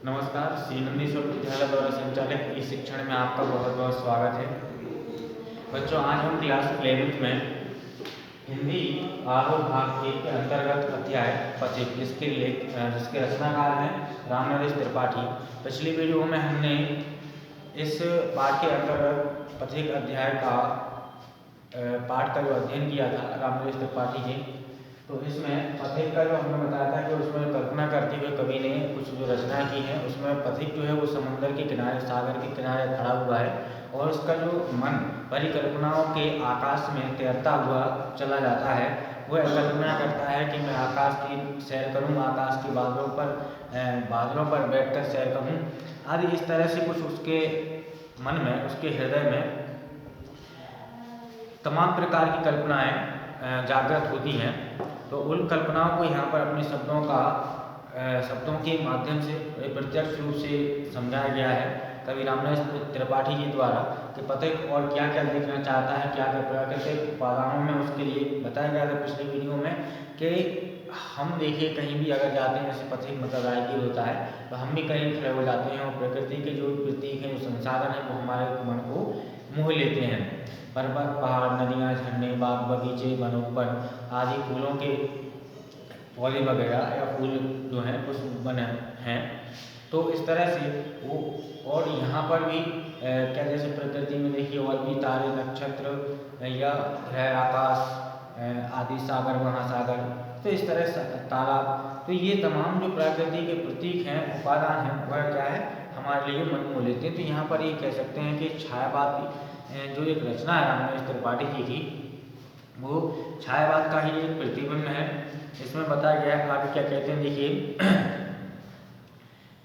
नमस्कार, श्री नंदीश्वर विद्यालय द्वारा संचालित ई शिक्षण में आपका बहुत बहुत स्वागत है। बच्चों, आज हम क्लास 11th में हिंदी आरोह भाग 1 के अंतर्गत अध्याय 25 जिसके रचनाकार हैं राम नरेश त्रिपाठी। पिछली वीडियो में हमने इस पाठ के अंतर्गत 25 अध्याय का पाठ का जो अध्ययन किया था राम नरेश त्रिपाठी जी। तो इसमें पथिक का जो हमने बताया था कि उसमें कल्पना करते हुए कवि ने कुछ जो रचना की है, उसमें पथिक जो है वो समुद्र के किनारे, सागर के किनारे खड़ा हुआ है और उसका जो मन परिकल्पनाओं के आकाश में तैरता हुआ चला जाता है। वह कल्पना करता है कि मैं आकाश की सैर करूं, आकाश के बादलों पर बैठकर सैर करूं आदि। इस तरह से कुछ उसके मन में, उसके हृदय में तमाम प्रकार की कल्पनाएं जागृत होती हैं। तो उन कल्पनाओं को यहाँ पर अपने शब्दों के माध्यम से प्रत्यक्ष रूप से समझाया गया है कवि राम नरेश त्रिपाठी जी द्वारा कि पथिक और क्या क्या देखना चाहता है, क्या क्या प्राकृतिक उपादानों में उसके लिए बताया गया था पिछली वीडियो में कि हम देखिए कहीं भी अगर जाते हैं, जैसे पथिक मतलब राहगीर होता है, तो हम भी कहीं खड़े हो जाते हैं और प्रकृति के जो प्रतीक हैं, जो संसाधन है, वो हमारे मन को मोह लेते हैं। पर्वत, पहाड़, नदियाँ, झरने, बाग बगीचे, वनोपवन आदि फूलों के पौधे वगैरह या फूल जो हैं पुष्प बने हैं। तो इस तरह से वो, और यहाँ पर भी क्या जैसे प्रकृति में देखिए और भी तारे, नक्षत्र या ग्रह, आकाश आदि, सागर, महासागर, तो इस तरह से तालाब, तो ये तमाम जो प्रकृति के प्रतीक हैं, उपादान हैं, वह क्या है हमारे लिए मन मोह लेते हैं। तो यहाँ पर ये कह सकते हैं कि छायावाद जो एक रचना है राम नरेश त्रिपाठी जी की, वो छायावाद का ही एक प्रतिबिंब है। इसमें बताया गया है, आगे क्या कहते हैं देखिए,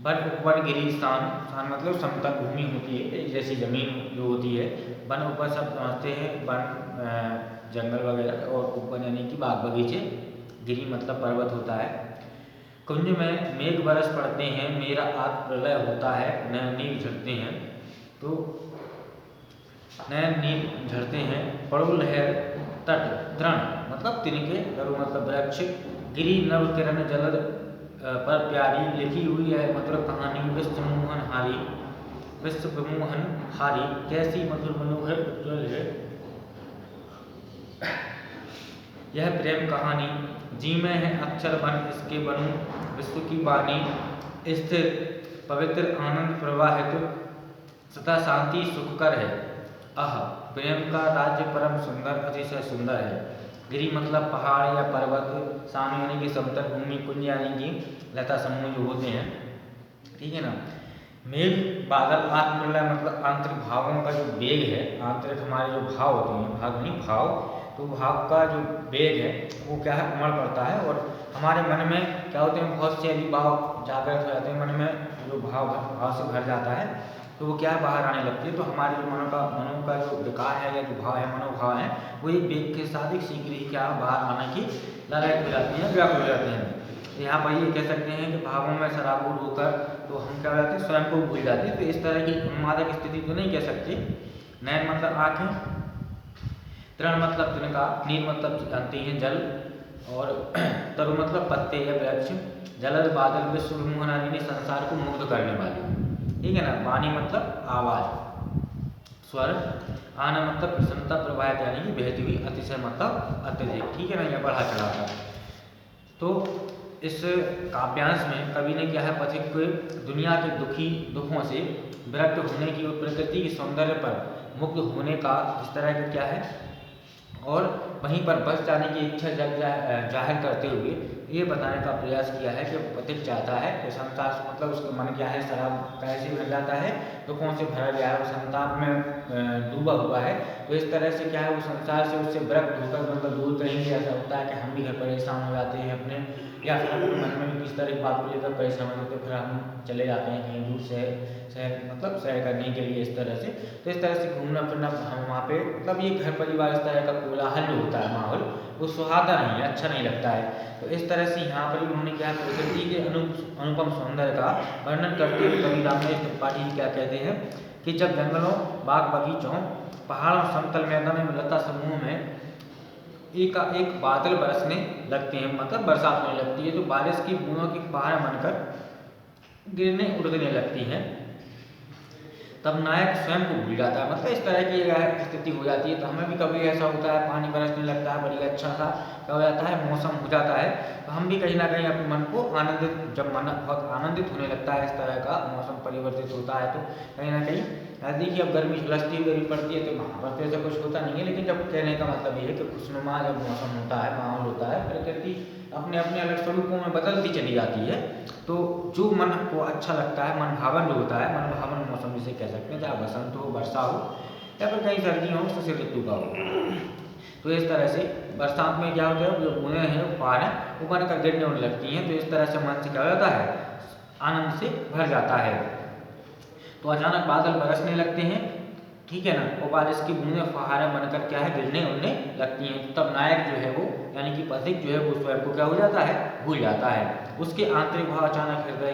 वन उपवन गिरी स्थान, स्थान मतलब समतल भूमि होती है, जैसी जमीन जो होती है। वन ऊपर सब समझते हैं, वन जंगल वगैरह, और उपवन यानी कि बाग बगीचे, गिरी मतलब पर्वत होता है। कुंज में मेघ बरस पड़ते हैं, मेरा आत्म प्रलय होता है, नैन नीर झरते हैं। तो नैन नीर झरते हैं, पड़ुल है तट, दृढ़ मतलब तिनके, गरु मतलब वृक्ष, गिरी नव किरण जलद पर प्यारी, लिखी हुई है मधुर कहानी, विश्व विमोहन हारी, कैसी मधुर मनोहर उज्ज्वल है यह प्रेम कहानी, जी में है अक्षर बन इसके बनूं, विश्व की वाणी स्थिर पवित्र आनंद प्रवाहित, सदा शांति सुखकर है। आह, प्रेम का राज्य परम सुंदर, अतिशय सुंदर है। गिरी मतलब पहाड़ या पर्वत, साम यानी कि समतल भूमि, कुंज यानी कि लता समूह जो होते हैं, ठीक है ना। मेघ बादल, आत्मप्रलय मतलब आंतरिक भावों का जो वेग है, आंतरिक हमारे जो भाव होते हैं, भाग नहीं भाव, तो भाव का जो वेग है वो क्या है, उमड़ पड़ता है और हमारे मन में क्या होते हैं, बहुत से अभी भाव जागृत हो जाते हैं, मन में जो भाव से भर जाता है, तो वो क्या है, बाहर आने लगती है। तो हमारे जो मनो का जो विकार है या जो भाव है, मनोभाव है, वो एक वेग के साथ एक शीघ्र ही क्या बाहर आने की ललायत हो जाती है, व्याकुल हो जाते हैं। यहाँ पर ये कह सकते हैं कि भावों में सराबोर होकर तो हम क्या हो जाते हैं, स्वयं को भूल जाते हैं। तो इस तरह की उन्मादक स्थिति तो नहीं कह सकते। नैन मतलब आँखें, तृण मतलब तिनका, नीर मतलब जानते हैं जल, और तरु मतलब पत्ते या वृक्ष, जलद बादल, विश्व विमोहन यानी संसार को मुग्ध करने वाली, ठीक है ना। वाणी मतलब आवाज, स्वर, आना मतलब प्रसन्नता, प्रवाहित यानी कि बहती हुई, अतिशय मतलब अत्यधिक, ठीक है ना, यह बढ़ा चढ़ा था। तो इस काव्यांश में कवि ने क्या है, पथिक को दुनिया के दुखों से विरक्त होने की और प्रकृति के सौंदर्य पर मुग्ध होने का इस तरह का क्या है, और वहीं पर बस जाने की इच्छा जाहिर करते हुए ये बताने का प्रयास किया है कि पथिक चाहता है कि संसार से मतलब उसका मन क्या है, शराब कैसे भर जाता है, दुखों से भरा गया है, वो संताप में डूबा हुआ है। तो इस तरह से क्या है, वो संसार से उससे विरक्त होकर मतलब दूर कहीं भी ऐसा होता है कि हम भी घर परेशान हो जाते हैं अपने, या फिर अपने मन में किस तरह की बात को लेकर परेशान होते, तो फिर हम चले जाते हैं कहीं दूर शहर मतलब सैर करने के लिए, इस तरह से। तो इस तरह से घूमना फिरना हम वहाँ पे मतलब ये घर परिवार इस तरह का कोलाहल जो होता है माहौल, वो सुहाता नहीं है, अच्छा नहीं लगता है। तो इस तरह से यहाँ पर उन्होंने क्या प्रकृति के अनुपम सौंदर्य का वर्णन करते हुए कवि राम नरेश त्रिपाठी क्या कहते हैं कि जब जंगलों, बाग बगीचों, पहाड़ों, समतल मैदानों में, लता समूह में एक बादल बरसने लगते हैं, मतलब बरसात होने लगती है, तो बारिश की बूंदों की फुहारें बनकर गिरने उड़ने लगती हैं, तब नायक स्वयं को भूल जाता है। मतलब इस तरह की अगर स्थिति हो जाती है तो हमें भी कभी ऐसा होता है, पानी बरसने लगता है, बड़ी अच्छा सा क्या हो जाता है, मौसम हो जाता है, तो हम भी कहीं ना कहीं अपने मन को आनंदित, जब मन बहुत आनंदित होने लगता है, इस तरह का मौसम परिवर्तित होता है, तो कहीं ना कहीं देखिए अब गर्मी सुलझती हुई गर्मी पड़ती है तो वहाँ पर तो ऐसा कुछ होता नहीं है, लेकिन जब कहने का मतलब ये है कि खुशनुमा जब मौसम होता है, माहौल होता है, प्रकृति अपने अपने अलग स्वरूपों में बदलती चली जाती है, तो जो मन को अच्छा लगता है, मन भावन जो होता है, मन भावन मौसम जिसे कह सकते हैं, चाहे बसंत हो, वर्षा हो या फिर कहीं सर्दियाँ हो, शिशिर ऋतु का हो। तो इस तरह से बरसात में क्या होता है, जो बूंदें हैं, पहाड़ है, वो बनकर गिरने होने लगती हैं, तो इस तरह से मन से क्या हो जाता है, आनंद से भर जाता है। तो अचानक बादल बरसने लगते हैं, ठीक है ना, और बारिश की बूंदें फुहारे बनकर क्या है, गिरने उड़ने लगती हैं। तब नायक जो है वो, यानी कि पथिक जो है वो स्वयं को क्या हो जाता है, भूल जाता है। उसके आंतरिक भाव अचानक हृदय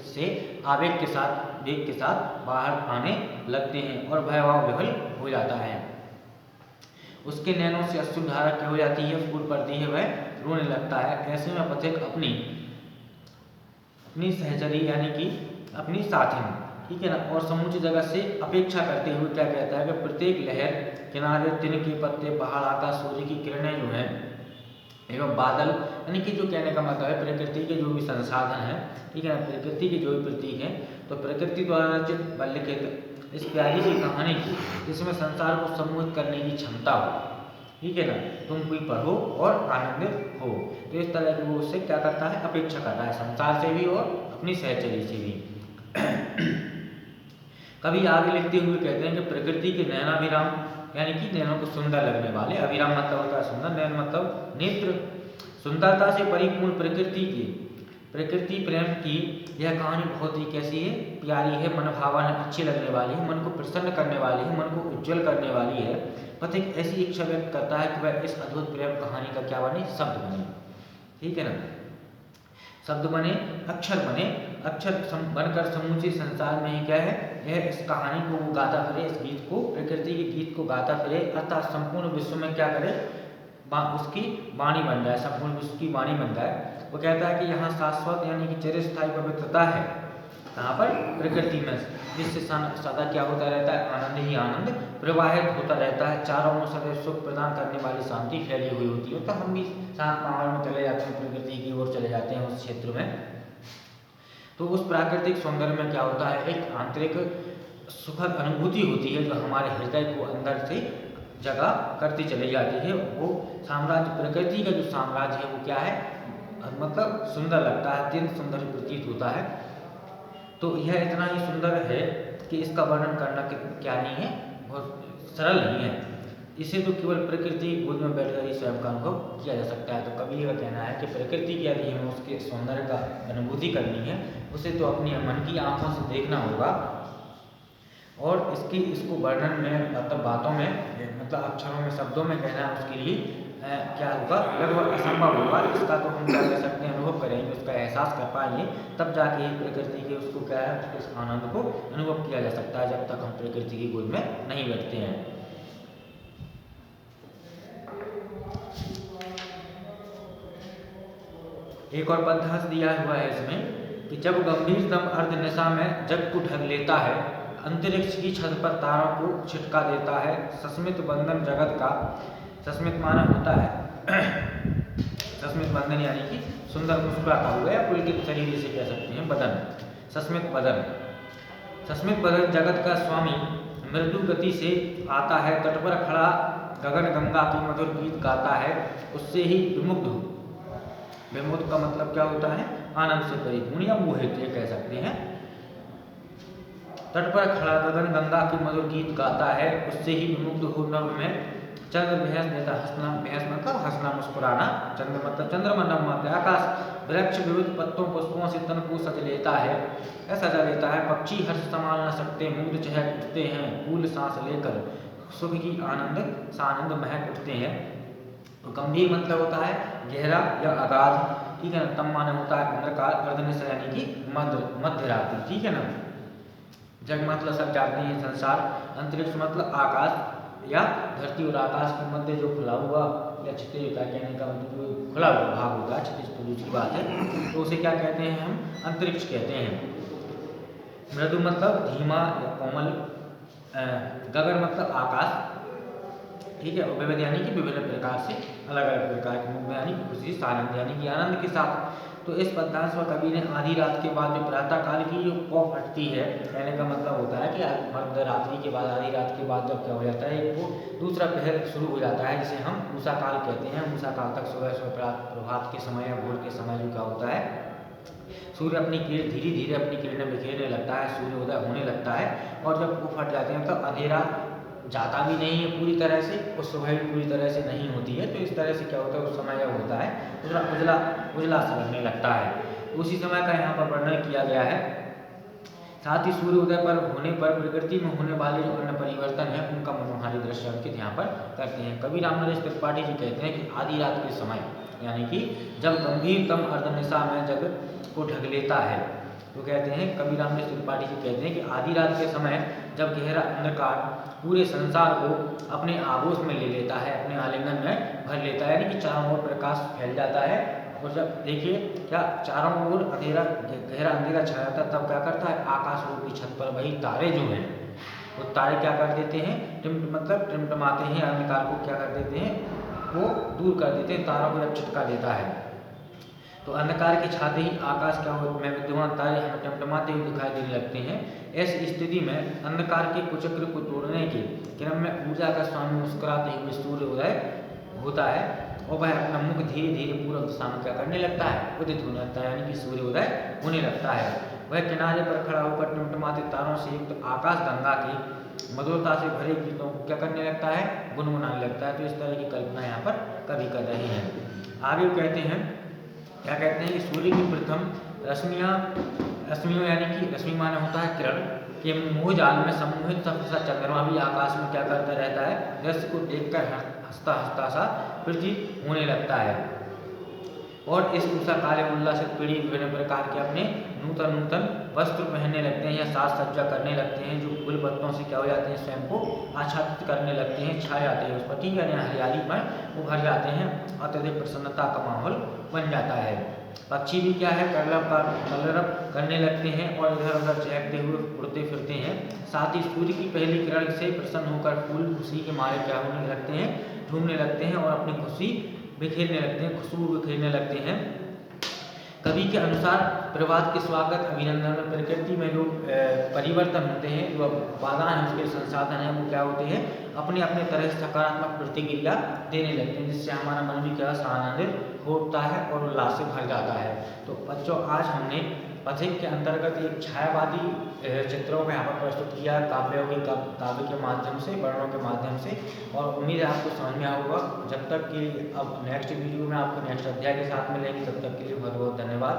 से आवेग के साथ, वेग के साथ बाहर आने लगते हैं और भयभाव विफल हो जाता है। उसके नैनों से अश्रुधारा क्या हो जाती है, फूट पड़ती है, वह रोने लगता है। ऐसे में पथिक अपनी सहचरी यानी कि अपनी साथिन, ठीक है ना, और समूची जगत से अपेक्षा करते हुए क्या कहता है कि प्रत्येक लहर, किनारे, तिनके पत्ते, पहाड़, आकाश, सूर्य की किरणें जो हैं एवं बादल, यानी कि जो कहने का मतलब है प्रकृति के जो भी संसाधन हैं, ठीक है ना, प्रकृति के जो भी प्रतीक हैं, तो प्रकृति द्वारा रचित व लिखित इस प्यारी सी कहानी की, जिसमें संसार को सम्मोहित करने की क्षमता हो, ठीक है ना, तुम कोई पढ़ो और आनंदित हो। तो इस तरह की वो उससे क्या करता है, अपेक्षा करता है, संसार से भी और अपनी सहचरी से भी। कभी आगे लिखते हुए कहते हैं कि प्रकृति के नयनाभिराम, यानी कि नैनों को सुंदर लगने वाले, अभिराम मतलब होता है सुंदर, नैन मतलब नेत्र, सुंदरता से परिपूर्ण प्रकृति प्रेम की यह कहानी बहुत ही कैसी है, प्यारी है, मन भावन है, अच्छी लगने वाली है, मन को प्रसन्न करने वाली है, मन को उज्जवल करने वाली है। पथिक ऐसी इच्छा व्यक्त करता है कि वह इस अद्भुत प्रेम कहानी का क्या बने, शब्द बने, ठीक है ना, शब्द बने, अक्षर बने, अक्षर बनकर समूचे संसार में ही क्या है, यह इस कहानी को वो गाता फिरे, इस गीत को, प्रकृति के गीत को गाता फिरे, अर्थात संपूर्ण विश्व में क्या करे, उसकी वाणी बन जाए, संपूर्ण विश्व की वाणी बन जाए। वो कहता है कि यहाँ शाश्वत यानी कि चिरस्थायी पवित्रता है, कहाँ पर, प्रकृति में, जिससे सदा क्या होता रहता है, आनंद ही आनंद प्रवाहित होता रहता है, चारों ओर सदैव सुख प्रदान करने वाली शांति फैली हुई होती है। तो हम भी शांत माहौल में चले जाते हैं, प्रकृति की ओर चले जाते हैं उस क्षेत्र में, तो उस प्राकृतिक सौंदर्य में क्या होता है, एक आंतरिक सुखद अनुभूति होती है, जो हमारे हृदय को अंदर से जगह करती चली जाती है। वो साम्राज्य, प्रकृति का जो साम्राज्य है वो क्या है, मतलब सुंदर लगता है, अत्यंत सुंदर प्रतीत होता है। तो यह इतना ही सुंदर है कि इसका वर्णन करना क्या नहीं है, बहुत सरल नहीं है। इसे तो केवल प्रकृति की गोद में बैठकर ही स्वयं का अनुभव किया जा सकता है। तो कवि का कहना है कि प्रकृति की यदि हमें उसके सौंदर्य का अनुभूति करनी है, उसे तो अपनी मन की आंखों से देखना होगा, और इसको वर्णन में, मतलब बातों में, मतलब अक्षरों में, शब्दों में कहना उसके लिए क्या होगा, लगभग असंभव होगा। इसका तो हम क्या कर सकते हैं, अनुभव करेंगे, उसका एहसास कर पाएंगे, तब जाके ही प्रकृति के उसको क्या है, उस आनंद को अनुभव किया जा सकता है, जब तक हम प्रकृति की गोद में नहीं बैठते हैं। एक और पद्यांश दिया हुआ है इसमें कि जब गंभीर दम अर्ध निशा में जग को ढक लेता है, अंतरिक्ष की छत पर तारों को छिटका देता है, सस्मित बंधन जगत का, सस्मित माना होता है सस्मित बंधन यानी कि सुंदर मुस्कुराता हुआ या पुलकित शरीर से कह सकते हैं, बदन, सस्मित बदन, सस्मित बदन जगत का स्वामी मृदु गति से आता है, तट पर खड़ा गगन गंगा की मधुर गीत गाता है, उससे ही विमुग्ध, विमुग्ध का मतलब क्या होता है, आनंद से परिपूर्ण या मोहित ये कह सकते हैं। तट पर खड़ा गगन गंगा की मधुर गीत गाता है, उससे ही विमुग्ध हो नभ में चंद्र भैंस देता हंसना, भैंस मतलब हंसना मुस्कुराना, चंद्र मतलब चंद्रमा नभ मध्य आकाश, वृक्ष विविध पत्तों पुष्पों से तन को सज लेता है, सजा लेता है, पक्षी हर्ष संभाल न सकते, मुग्ध चहक उठते हैं, फूल सांस लेकर सुख की आनंद सानंद महक उठते हैं। तो गंभीर मतलब होता है गहरा या अगाध, ठीक है ना, तम माने होता है अंधकार, अर्धनिशा यानी कि मध्य रात्रि, ठीक है ना, जग मतलब सब जानते हैं संसार, अंतरिक्ष मतलब आकाश या धरती और आकाश के मध्य जो खुला हुआ या क्षितिज होता है, कहने का मतलब जो खुला हुआ भाग होता है, क्षितिज तो दूसरी बात है, तो उसे क्या कहते हैं हम, अंतरिक्ष कहते हैं। मृदु मतलब धीमा या कोमल, गगन मतलब आकाश, ठीक है। और विविध यानी कि विभिन्न प्रकार से, अलग अलग प्रकार के, मुग्ध यानी कि खुशी से, आनंद यानी कि आनंद के साथ। तो इस पद्यांश में कवि ने आधी रात के बाद जो प्रातः काल की जो पौ फटती है, कहने का मतलब होता है कि मध्य रात्रि के बाद, आधी रात के बाद जब क्या हो जाता है, एक वो दूसरा पहर शुरू हो जाता है, जिसे हम उषा काल कहते हैं। उषा काल तक सुबह सुबह प्रभात के समय या भोर के समय जो क्या होता है, सूर्य अपनी किरण धीरे धीरे अपनी किरणें बिखेरने लगता है, सूर्योदय होने लगता है। और जब वो फट जाते हैं तब अंधेरा जाता भी नहीं है पूरी तरह से, और सुबह भी पूरी तरह से नहीं होती है। तो इस तरह से क्या होता है, उस समय जब होता है उजला उजला उजला सा लगने लगता है। उसी समय का यहाँ पर वर्णन किया गया है। साथ ही सूर्योदय पर होने पर प्रकृति में होने वाले जो अन्य परिवर्तन है, उनका मनोहारी दृश्य अंकित यहाँ पर करते हैं। कवि रामनरेश त्रिपाठी जी कहते हैं कि आधी रात के समय, यानी कि जब गंभीरतम अर्धनिशा में जगत को ढक लेता है, तो कहते हैं कवि रामनरेश त्रिपाठी जी कहते हैं कि आधी रात के समय जब गहरा अंधकार पूरे संसार को अपने आगोश में ले लेता है, अपने आलिंगन में भर लेता है, यानी कि चारों ओर प्रकाश फैल जाता है। और जब देखिए क्या चारों ओर अंधेरा, गहरा अंधेरा छा जाता है, तब क्या करता है, आकाश रूपी छत पर वही तारे जो हैं, वो तारे क्या कर देते हैं, मतलब टिमटिमाते हैं, अंधकार को क्या कर देते हैं, वो दूर कर देते हैं। तारों को जब छटका देता है तो अंधकार के छाते ही आकाश क्या में विद्यमान तारे हमें टिमटिमाते हुए दिखाई देने लगते हैं। ऐसी स्थिति में अंधकार के कुचक्र को तोड़ने के क्रम में ऊर्जा का स्वामी मुस्कुराते हुए सूर्योदय होता है, और वह अपना मुख धीरे धीरे पूर्व दिशा में क्या करने लगता है, उदित होने लगता है, यानी कि सूर्योदय होने लगता है। वह किनारे पर खड़ा होकर टिमटिमाते तारों से युक्त आकाश गंगा की मधुरता से भरे गीतों को क्या करने लगता है, गुनगुनाने लगता है। तो इस तरह की कल्पना यहाँ पर कवि कर रहे हैं। आगे कहते हैं, क्या कहते हैं कि सूर्य की प्रथम रश्मियों यानी कि रश्मि माने होता है किरण के मोह जाल में सम्मोहित सा चंद्रमा भी आकाश में क्या करता रहता है, दृश्य को देखकर हंसता हंसता सा प्रतीत होने लगता है। और इस उषा काले उल्लास से पीढ़ी विभिन्न प्रकार के अपने नूतन नूतन वस्त्र पहनने लगते हैं या साज सज्जा करने लगते हैं, जो फूल पत्तों से क्या हो जाते हैं, स्वयं को आच्छादित करने लगते हैं, छा जाते हैं उस पर, ठीक है, हरियाली में उभर जाते हैं, अत्यधिक प्रसन्नता का माहौल बन जाता है। पक्षी भी क्या है, कलरव करने लगते हैं और इधर उधर चहकते हुए उड़ते फिरते हैं। साथ ही सूर्य की पहली किरण से प्रसन्न होकर फूल खुशी के मारे क्या होने लगते हैं, झूमने लगते हैं और अपनी खुशी बिखेरने लगते हैं, खुशबू बिखेरने लगते हैं। कवि के अनुसार प्रभात के स्वागत अभिनंदन में प्रकृति में जो परिवर्तन होते हैं, जो बाधा है, उसके संसाधन हैं, वो क्या होते हैं, अपने अपने तरह से सकारात्मक प्रतिक्रिया देने लगते हैं, जिससे हमारा मन भी क्या आनंदित होता है और उल्लास से भर जाता है। तो बच्चों, आज हमने पथिक के अंतर्गत एक छायावादी चित्रों को यहाँ पर प्रस्तुत किया, काव्य के माध्यम से, वर्णों के माध्यम से, और उम्मीद है आपको समझ में आया होगा। जब तक कि अब नेक्स्ट वीडियो में आपको नेक्स्ट अध्याय के साथ मिलेंगे, तब तक के लिए बहुत बहुत धन्यवाद।